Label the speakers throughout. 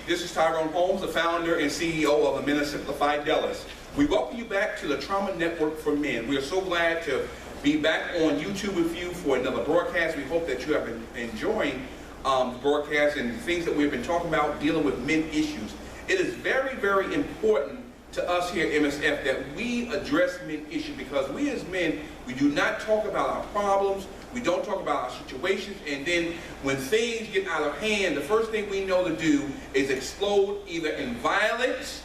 Speaker 1: This is Tyrone Holmes, the founder and CEO of the Men of Simplified Dallas. We welcome you back to the Trauma Network for Men. We are so glad to be back on YouTube with you for another broadcast. We hope that you have been enjoying the broadcast and the things that we've been talking about dealing with men issues. It is very, very important to us here at MSF that we address men issues, because we as men, we do not talk about our problems, we don't talk about our situations, and then when things get out of hand, the first thing we know to do is explode either in violence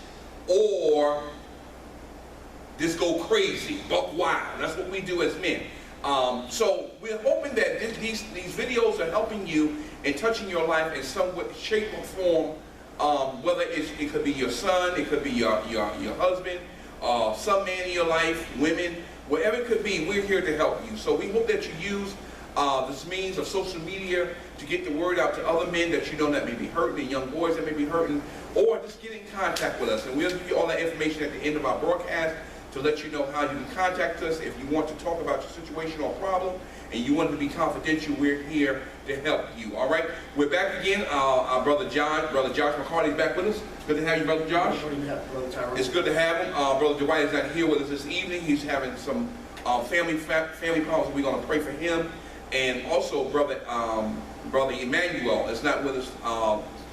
Speaker 1: or just go crazy, buck wild. That's what we do as men. So we're hoping that these videos are helping you and touching your life in some way, shape or form. Whether it could be your son, it could be your husband, some man in your life, women, whatever it could be, we're here to help you. So we hope that you use this means of social media to get the word out to other men that you know that may be hurting, and young boys that may be hurting, or just get in contact with us. And we'll give you all that information at the end of our broadcast to let you know how you can contact us if you want to talk about your situation or problem and you want it to be confidential. We're here to help you. All right, we're back again. Our brother Josh McCarty is back with us. It's good to have you, brother Josh. It's good to have him. Brother Dwight is not here with us this evening. He's having some family problems. We're going to pray for him, and also brother Emmanuel is not with us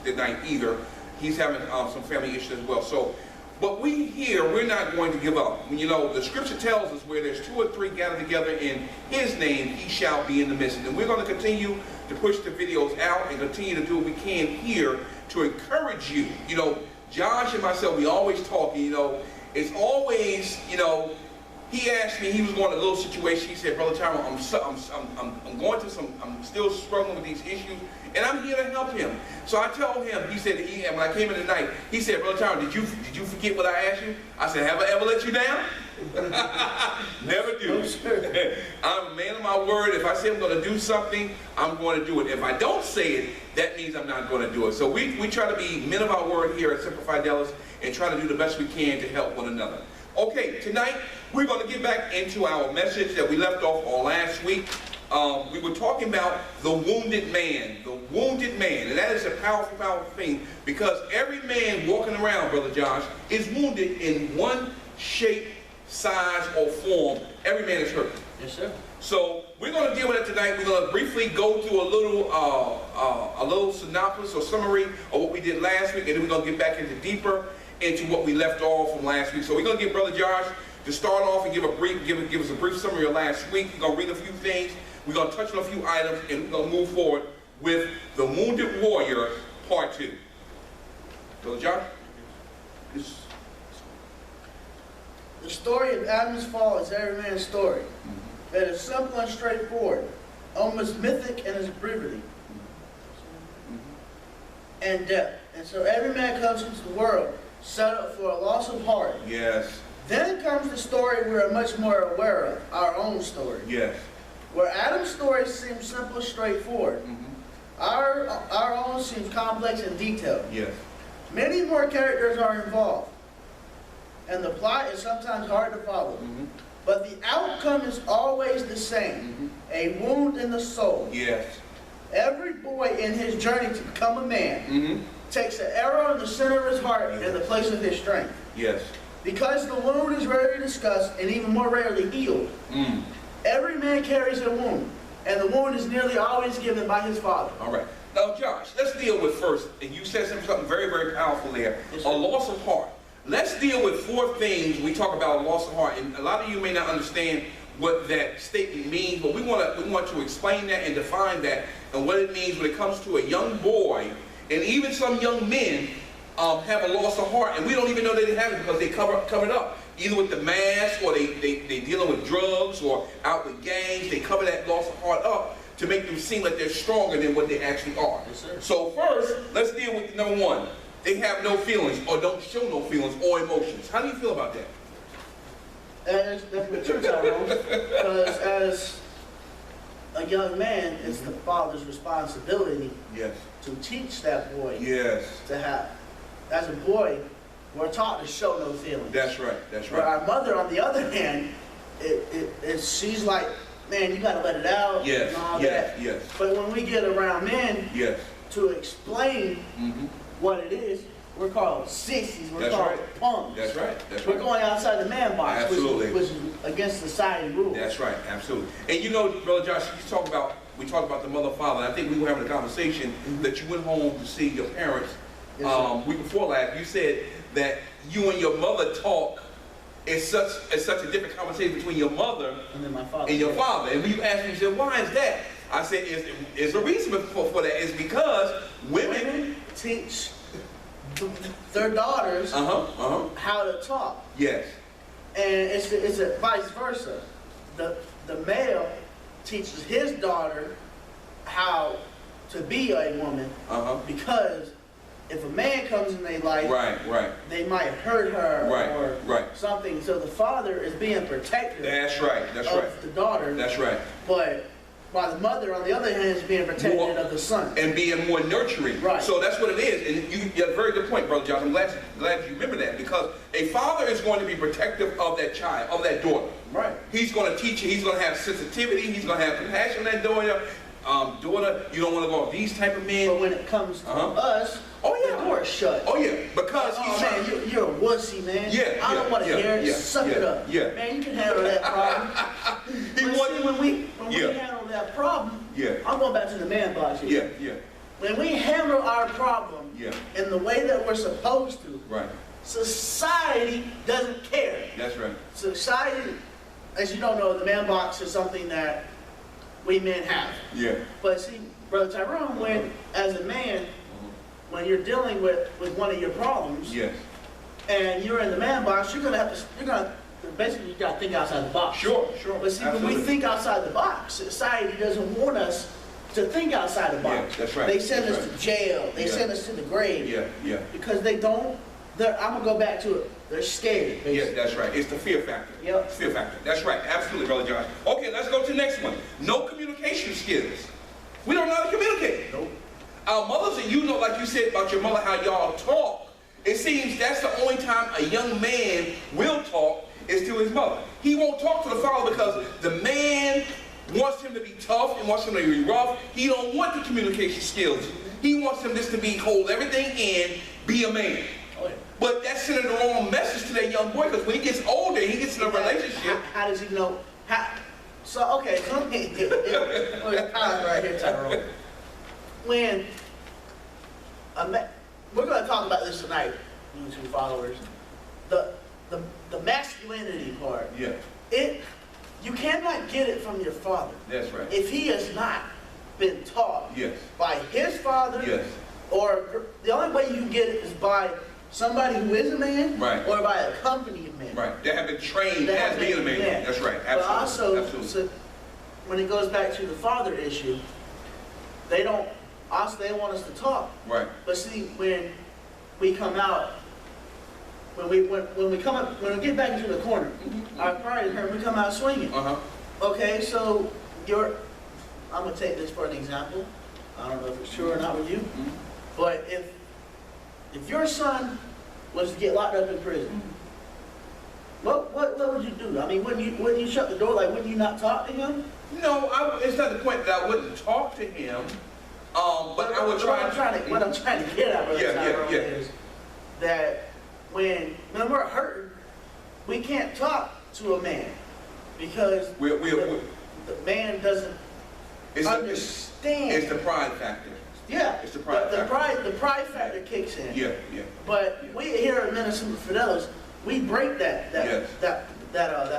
Speaker 1: tonight either. He's having some family issues as well. So, but we're not going to give up. You know, the scripture tells us where there's 2 or 3 gathered together in his name, he shall be in the midst. And we're going to continue to push the videos out and continue to do what we can here to encourage you. You know, Josh and myself, we always talk, you know, it's always, you know, he asked me, he was going to a little situation. He said, Brother Tyrone, I'm going through I'm still struggling with these issues, and I'm here to help him. So I told him, he said, when I came in tonight, he said, Brother Tyrone, did you forget what I asked you? I said, have I ever let you down? Never do. I'm a man of my word. If I say I'm going to do something, I'm going to do it. If I don't say it, that means I'm not going to do it. So we try to be men of our word here at Simplified Dallas and try to do the best we can to help one another. Okay, tonight we're going to get back into our message that we left off on last week. We were talking about the wounded man, and that is a powerful, powerful thing, because every man walking around, Brother Josh, is wounded in one shape, size, or form. Every man is hurt.
Speaker 2: Yes, sir.
Speaker 1: So we're going to deal with it tonight. We're going to briefly go through a little synopsis or summary of what we did last week, and then we're going to get back deeper into what we left off from last week. So we're going to get Brother Josh to start off and give us a brief summary of last week. We're going to read a few things. We're going to touch on a few items, and we're going to move forward with the Wounded Warrior Part 2. Brother Josh?
Speaker 2: The story of Adam's fall is every man's story. It is simple and straightforward, almost mythic in its brevity and depth. And so every man comes into the world set up for a loss of heart.
Speaker 1: Yes.
Speaker 2: Then comes the story we're much more aware of, our own story.
Speaker 1: Yes.
Speaker 2: Where Adam's story seems simple, straightforward. Our own seems complex and detailed.
Speaker 1: Yes.
Speaker 2: Many more characters are involved, and the plot is sometimes hard to follow. But the outcome is always the same, a wound in the soul.
Speaker 1: Yes.
Speaker 2: Every boy in his journey to become a man takes an arrow in the center of his heart in the place of his strength.
Speaker 1: Yes.
Speaker 2: Because the wound is rarely discussed and even more rarely healed. Every man carries a wound, and the wound is nearly always given by his father.
Speaker 1: All right. Now, Josh, let's deal with first, and you said something very, very powerful there,
Speaker 2: yes,
Speaker 1: a loss of heart. Let's deal with 4 things we talk about a loss of heart, and a lot of you may not understand what that statement means, but we want to explain that and define that and what it means when it comes to a young boy, and even some young men have a loss of heart, and we don't even know they have it because they cover it up, either with the mask, or they dealing with drugs, or out with gangs. They cover that loss of heart up to make them seem like they're stronger than what they actually are.
Speaker 2: Yes, sir.
Speaker 1: So first, let's deal with number 1. They have no feelings, or don't show no feelings or emotions. How do you feel about that?
Speaker 2: That's true, Tyrone. Because as a young man, it's the father's responsibility to teach that boy to have. As a boy, we're taught to show no feelings.
Speaker 1: That's right. That's right.
Speaker 2: But our mother, on the other hand, she's like, man, you gotta let it out and all that. But when we get around men, to explain what it is. We're called sissies. We're called punks.
Speaker 1: That's right.
Speaker 2: We're going outside the man box,
Speaker 1: Absolutely.
Speaker 2: which is against society rules.
Speaker 1: That's right. Absolutely. And you know, Brother Josh, we talked about the mother, father. And I think we were having a conversation that you went home to see your parents.
Speaker 2: Yes,
Speaker 1: week before last. You said that you and your mother talk. It's such a different conversation between your mother
Speaker 2: and then my father.
Speaker 1: And your father. And when you asked me, you said, why is that? I said, is a reason for that. It's because women
Speaker 2: teach their daughters how to talk.
Speaker 1: Yes.
Speaker 2: And it's a vice versa. The male teaches his daughter how to be a woman because if a man comes in their life, they might hurt her or something. So the father is being protective.
Speaker 1: That's right.
Speaker 2: Of the daughter.
Speaker 1: That's right.
Speaker 2: But while the mother, on the other hand, is being protective of the son.
Speaker 1: And being more nurturing. Right. So that's what it is. And you have a very good point, Brother Josh. I'm glad you remember that, because a father is going to be protective of that child, of that daughter.
Speaker 2: Right.
Speaker 1: He's going to teach you. He's going to have sensitivity. He's going to have compassion on that daughter. Daughter, you don't want to go with these type of men.
Speaker 2: But when it comes to us, the door is shut.
Speaker 1: Oh yeah, because
Speaker 2: man, you're a wussy, man.
Speaker 1: Yeah,
Speaker 2: I don't want to hear it. Suck it up.
Speaker 1: Yeah.
Speaker 2: Man, you can handle that problem. When we handle that problem, I'm going back to the man box here. When we handle our problem in the way that we're supposed to, society doesn't care.
Speaker 1: That's right.
Speaker 2: Society, as you don't know, the man box is something that we men have. Yeah. But see, Brother Tyrone, as a man, when you're dealing with one of your problems, and you're in the man box, you gotta think outside the box. Sure. But see, when we think outside the box, society doesn't want us to think outside the box.
Speaker 1: That's right.
Speaker 2: They send us to jail. They send us to the grave. Because they don't. I'm gonna go back to it. They're scared. Basically.
Speaker 1: Yeah, that's right. It's the fear factor. Yep. Fear factor. That's right. Absolutely, Brother Josh. Okay, let's go to the next one. No communication skills. We don't know how to communicate. Nope. Our mothers, and you know, like you said about your mother, how y'all talk, it seems that's the only time a young man will talk is to his mother. He won't talk to the father because the man wants him to be tough and wants him to be rough. He don't want the communication skills. He wants him just to hold everything in, be a man. But that's sending the wrong message to that young boy, because when he gets older, he gets in a relationship.
Speaker 2: How does he know? So let me pause right here, Tyrone. When we're going to talk about this tonight, YouTube followers, the masculinity part. Yeah. You cannot get it from your father. That's right. If he has not been taught by his father, or the only way you can get it is by somebody who is a man, or by a company of men. Right. They have been trained as being a man. That's right. Absolutely. But also, so when it goes back to the father issue, they want us to talk. Right. But see, when we come out, when we get back into the corner, our pride is hurt. We come out swinging. Okay, so I'm gonna take this for an example. I don't know if it's true or not with you, but if your son was to get locked up in prison, what would you do? I mean, wouldn't you shut the door? Like, wouldn't you not talk to him? No, it's not the point that I wouldn't talk to him. But I would try. What I'm trying to get at, is that when we're hurting, we can't talk to a man because the man doesn't understand. It's the pride factor. Yeah, it's the pride factor. The pride factor kicks in. Yeah. But we here at MSF Fidelis, we break that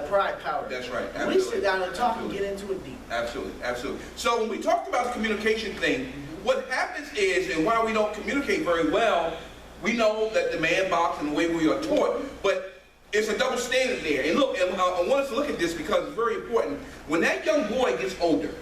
Speaker 2: pride power. That's right. Absolutely. We sit down and talk and get into it deep. Absolutely. So when we talked about the communication thing, what happens is, and why we don't communicate very well, we know that the man box and the way we are taught, but it's a double standard there. And look, I want us to look at this because it's very important. When that young boy gets older,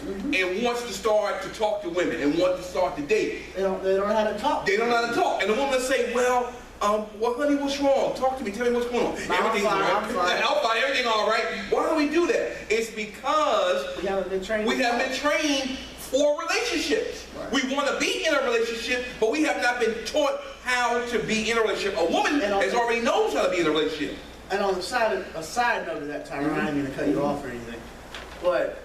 Speaker 2: and wants to start to talk to women and wants to start to date. They don't know how to talk. They don't know how to talk. And the woman will say, well, honey, what's wrong? Talk to me. Tell me what's going on. Everything's all right. I'm fine. Everything all right. Why do we do that? It's because we haven't been trained for relationships. Right. We want to be in a relationship, but we have not been taught how to be in a relationship. A woman already knows how to be in a relationship. And on a side note of that, Tyrone, I ain't going to cut you off or anything, but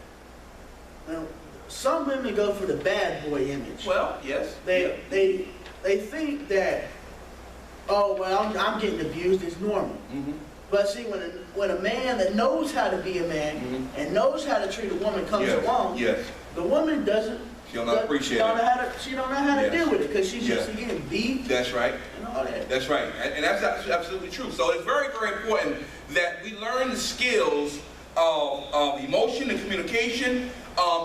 Speaker 2: some women go for the bad boy image. Well, yes. They they think that, oh, well, I'm getting abused, it's normal. But see, when a man that knows how to be a man and knows how to treat a woman comes along, the woman doesn't.
Speaker 1: She don't appreciate it.
Speaker 2: She don't know how to deal with it because she's used to getting beat.
Speaker 1: That's right.
Speaker 2: And all that.
Speaker 1: That's right. And that's absolutely true. So it's very, very important that we learn the skills of emotion and communication.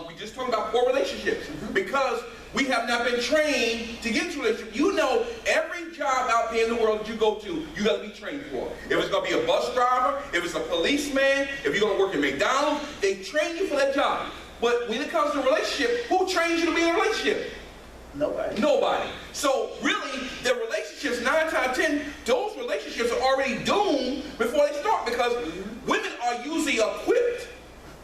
Speaker 1: We just talked about poor relationships because we have not been trained to get into a relationship. You know, every job out there in the world that you go to, you got to be trained for. If it's going to be a bus driver, if it's a policeman, if you're going to work at McDonald's, they train you for that job. But when it comes to a relationship, who trains you to be in a relationship?
Speaker 2: Nobody.
Speaker 1: Nobody. So really, the relationships, 9 times out of 10, those relationships are already doomed before they start because women are usually equipped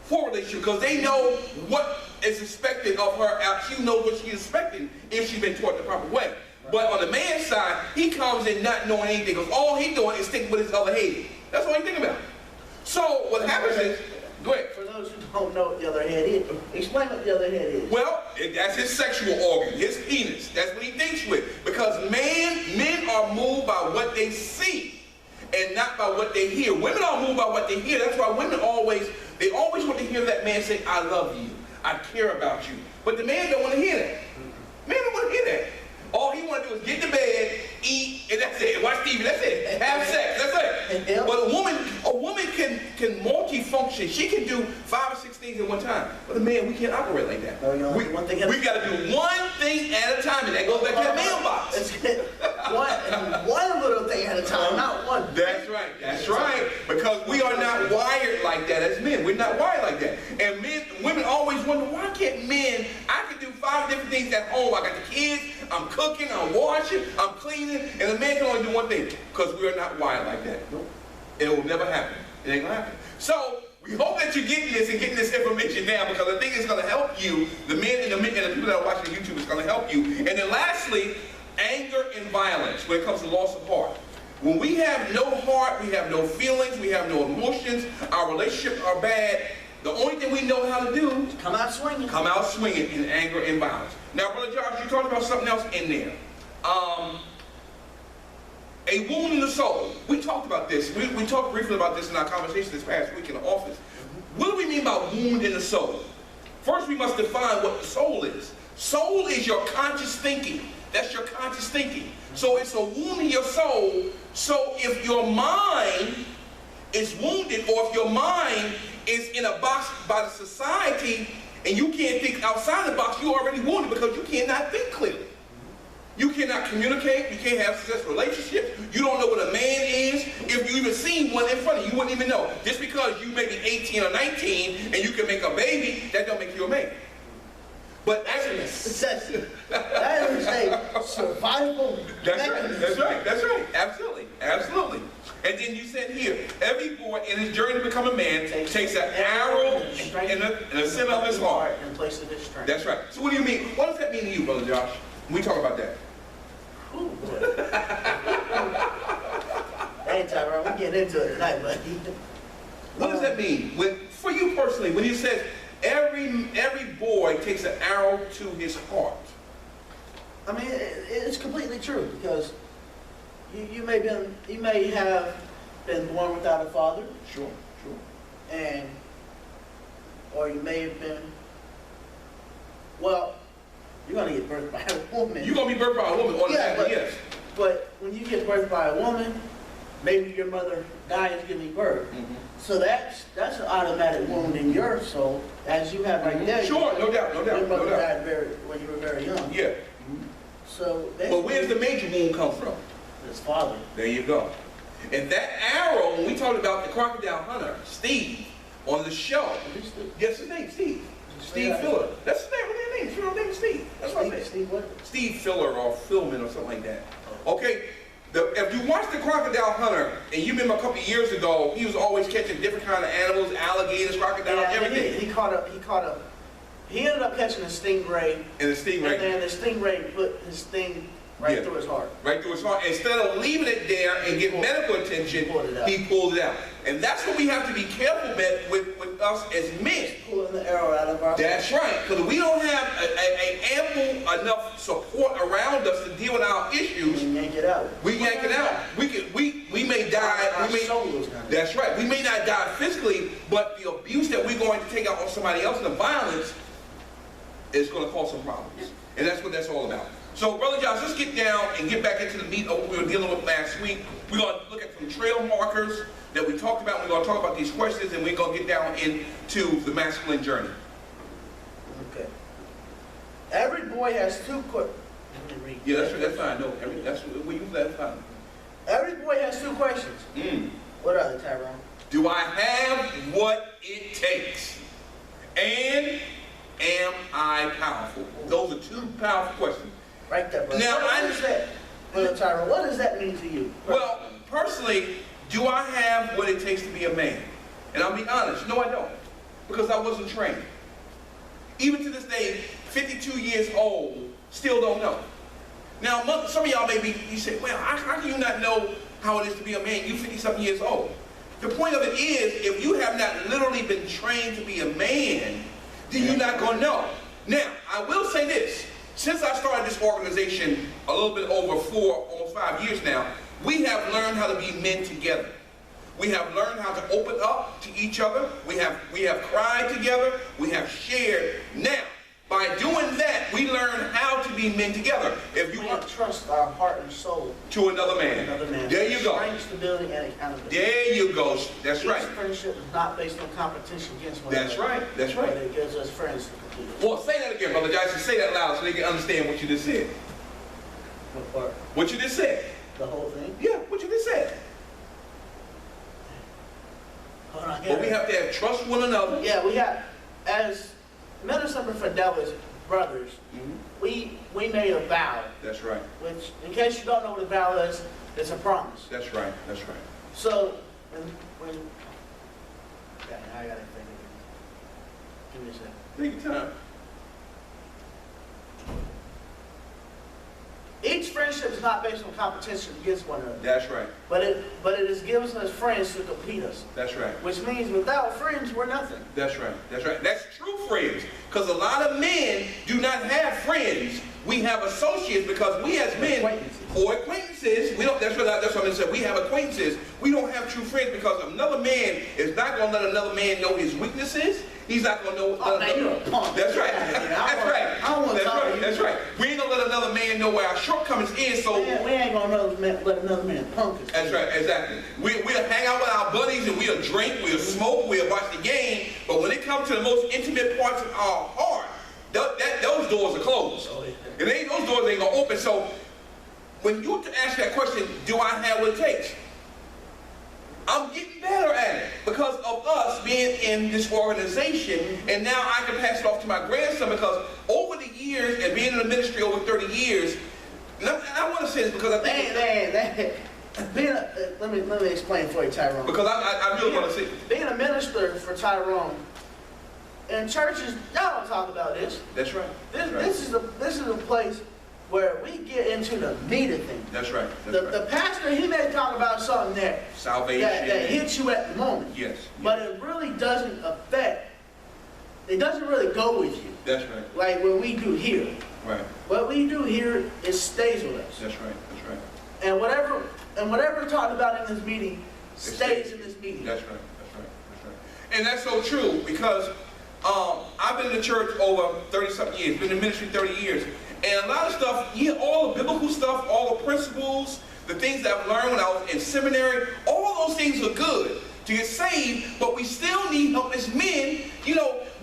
Speaker 1: for a relationship because they know what is expected of her. She knows what she's expecting if she's been taught the proper way. But on the man's side, he comes in not knowing anything because all he's doing is thinking with his other head. That's all he's thinking about. So what happens is, go ahead.
Speaker 2: For those who don't know what the other head is, explain what the other head is.
Speaker 1: Well, that's his sexual organ, his penis. That's what he thinks with. Because men are moved by what they see and not by what they hear. Women are moved by what they hear. That's why women always want to hear that man say, I love you. I care about you. But the man don't want to hear that. Man don't want to hear that. All he want to do is get to bed, eat, and that's it. Watch TV, that's it. Have sex, that's it. But a woman can multifunction. She can do 5 or 6 things at one time. But a man, we can't operate like that.
Speaker 2: No,
Speaker 1: we got to do one thing at a time, and that goes back to that mailbox.
Speaker 2: One little thing at a time, not one.
Speaker 1: That's right. That's right. Because we are not wired like that as men. We're not wired like that. And women always wonder, why can't men? I can do 5 different things at home. I got the kids. I'm cooking. I'm washing. I'm cleaning. And a man can only do one thing because we are not wired like that. Nope. It will never happen. It ain't gonna happen. So we hope that you're getting this and getting this information now because I think it's gonna help you. The men and the people that are watching YouTube is gonna help you. And then lastly, anger and violence when it comes to loss of heart. When we have no heart, we have no feelings, we have no emotions, our relationships are bad, the only thing we know how to do is
Speaker 2: come out swinging.
Speaker 1: Come out swinging in anger and violence. Now, Brother Josh, you talked about something else in there. A wound in the soul. We talked about this. We talked briefly about this in our conversation this past week in the office. What do we mean by wound in the soul? First, we must define what the soul is. Soul is your conscious thinking. That's your conscious thinking. So it's a wound in your soul. So if your mind is wounded, or if your mind is in a box by the society and you can't think outside the box, you're already wounded because you cannot think clearly. You cannot communicate. You can't have successful relationships. You don't know what a man is. If you even seen one in front of you, you wouldn't even know. Just because you may be 18 or 19 and you can make a baby, that don't make you a man. But
Speaker 2: that is a survival mechanism.
Speaker 1: That's right. Absolutely. And then you said here, every boy in his journey to become a man takes an arrow in the center of his heart.
Speaker 2: In place of his strength.
Speaker 1: That's right. So what do you mean? What does that mean to you, Brother Josh? When we talk about that.
Speaker 2: Ooh, boy. Hey, Tyrone, we're getting into it tonight, buddy.
Speaker 1: What does that mean? For you personally, when you said every boy takes an arrow to his heart.
Speaker 2: I mean, it's completely true because you may have been born without a father.
Speaker 1: Sure.
Speaker 2: Or you may have been, well, you're going to get birthed by a woman.
Speaker 1: You're going to be birthed by a woman, automatically, yes.
Speaker 2: But when you get birthed by a woman, maybe your mother dies giving birth. So that's an automatic wound in your soul, as you have right there.
Speaker 1: Sure, no doubt.
Speaker 2: Your mother died when you were very young.
Speaker 1: Yeah.
Speaker 2: So
Speaker 1: but where's the major wound come from?
Speaker 2: His father.
Speaker 1: There you go. And that arrow, when we talked about the crocodile hunter, Steve, on the show. Yes, his name, Steve. Steve Filler. That's his name. What's his name? His real name is Steve. That's what I said.
Speaker 2: Steve what?
Speaker 1: Steve Filler or Philman or something like that. Okay. If you watch the crocodile hunter, and you remember a couple of years ago, he was always catching different kind of animals, alligators, crocodiles, everything.
Speaker 2: He ended up catching a stingray.
Speaker 1: And the stingray.
Speaker 2: And then the stingray put his thing Right through his heart.
Speaker 1: Right through his heart. Instead of leaving it there and getting medical attention, he pulled it out. And that's what we have to be careful with us as men.
Speaker 2: Pulling the arrow out of our
Speaker 1: That's right. Because we don't have an ample enough support around us to deal with our issues.
Speaker 2: We yank it out.
Speaker 1: We yank it out. We may die. That's right. We may not die physically, but the abuse that we're going to take out on somebody else and the violence is going to cause some problems. And that's what that's all about. So, Brother Josh, let's get down and get back into the meat of what we were dealing with last week. We're going to look at some trail markers that we talked about. We're going to talk about these questions, and we're going to get down into the masculine journey.
Speaker 2: Okay. Every boy has two questions.
Speaker 1: Yeah, that's fine. No, that's we use that. Fine.
Speaker 2: Every boy has two questions. What are they, Tyrone?
Speaker 1: Do I have what it takes? And am I powerful? Those are two powerful questions.
Speaker 2: Right there, brother.
Speaker 1: Now,
Speaker 2: I understand. Well, Tyrone, what does that mean to you?
Speaker 1: Well, personally, do I have what it takes to be a man? And I'll be honest, no, I don't. Because I wasn't trained. Even to this day, 52 years old, still don't know. Now, some of y'all may be, you say, well, how can you not know how it is to be a man? You're 50-something years old. The point of it is, if you have not literally been trained to be a man, then you're not going to know. Now, I will say this. Since I started this organization a little bit over almost 5 years now, we have learned how to be men together. We have learned how to open up to each other. We have cried together. We have shared. Now, by doing that, we learn how to be men together. If you want
Speaker 2: to trust our heart and soul
Speaker 1: to another man. There you go.
Speaker 2: Strength, stability, and accountability.
Speaker 1: There you go. That's right.
Speaker 2: Each friendship is not based on competition against one
Speaker 1: another. That's right. That's right.
Speaker 2: But it gives us friends to complete it.
Speaker 1: Well, say that again, Brother Jackson. Say that loud so they can understand what you just said.
Speaker 2: What part?
Speaker 1: What you just said.
Speaker 2: The whole thing?
Speaker 1: Yeah, what you just said.
Speaker 2: Hold on,
Speaker 1: but we have to have trust one another.
Speaker 2: Yeah, we have, as Minister Fidelity's brothers, we made a vow.
Speaker 1: That's right.
Speaker 2: Which, in case you don't know what a vow is, it's a promise.
Speaker 1: That's right. That's right.
Speaker 2: So, when okay, I gotta think of it. Give me a second.
Speaker 1: Take your time.
Speaker 2: Each friendship is not based on competition against one another.
Speaker 1: That's right.
Speaker 2: But it is giving us friends to complete us.
Speaker 1: That's right.
Speaker 2: Which means without friends, we're nothing.
Speaker 1: That's right. That's right. That's true friends. Because a lot of men do not have friends. We have associates because we as men or acquaintances. We don't. That's what I said. We have acquaintances. We don't have true friends because another man is not going to let another man know his weaknesses. He's not going to know. That's right. That's right.
Speaker 2: I don't want to talk to you.
Speaker 1: That's right. We ain't going to let another man know where our shortcomings is. So
Speaker 2: we ain't going to let another man punk us.
Speaker 1: That's right. Exactly. We'll hang out with our buddies and we'll drink, we'll smoke, we'll watch the game. But when it comes to the most intimate parts of our heart, those doors are closed. And those doors ain't going to open. So when you ask that question, do I have what it takes? I'm getting better at it because of us being in this organization, and now I can pass it off to my grandson because over the years and being in the ministry over 30 years, and I want to say this because I think
Speaker 2: let me explain for you, Tyrone.
Speaker 1: Because I really want to say
Speaker 2: being a minister for Tyrone in churches, y'all don't talk about this.
Speaker 1: That's right.
Speaker 2: This is a place where we get into the meat of things.
Speaker 1: That's right.
Speaker 2: The pastor, he may talk about something there.
Speaker 1: Salvation.
Speaker 2: That hits you at the moment.
Speaker 1: Yes.
Speaker 2: But it really doesn't it doesn't really go with you.
Speaker 1: That's right.
Speaker 2: Like what we do here.
Speaker 1: Right.
Speaker 2: What we do here, it stays with us.
Speaker 1: That's right. That's right.
Speaker 2: And whatever talked about in this meeting stays in this meeting.
Speaker 1: That's right. That's right. That's right. And that's so true because I've been in the church over 30-something years, been in ministry 30 years. And a lot of stuff, all the biblical stuff, all the principles, the things that I've learned when I was in seminary, all those things are good to get saved, but we still need help as men.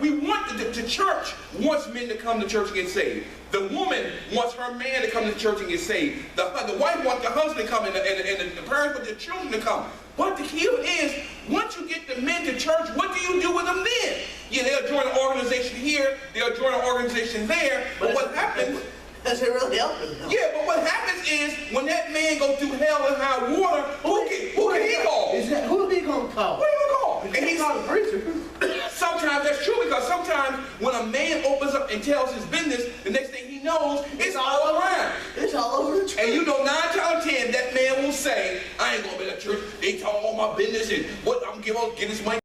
Speaker 1: We want the church wants men to come to church and get saved. The woman wants her man to come to church and get saved. The wife wants the husband to come and the parents want their children to come. But the key is, once you get the men to church, what do you do with them then? Yeah, they'll join an organization here, they'll join an organization there, but what happens...
Speaker 2: Does it really help them?
Speaker 1: Yeah, but what happens is, when that man goes through hell and high water, who can he call?
Speaker 2: Who he going to call?
Speaker 1: Who he going to call?
Speaker 2: And he's called a preacher.
Speaker 1: Sometimes that's true, because sometimes when a man opens up and tells his business, the next thing he knows, it's all around.
Speaker 2: It's all over the church.
Speaker 1: And you know, 9 out of 10, that man will say, I ain't gonna be at church. They talk all my business and what I'm gonna get this money.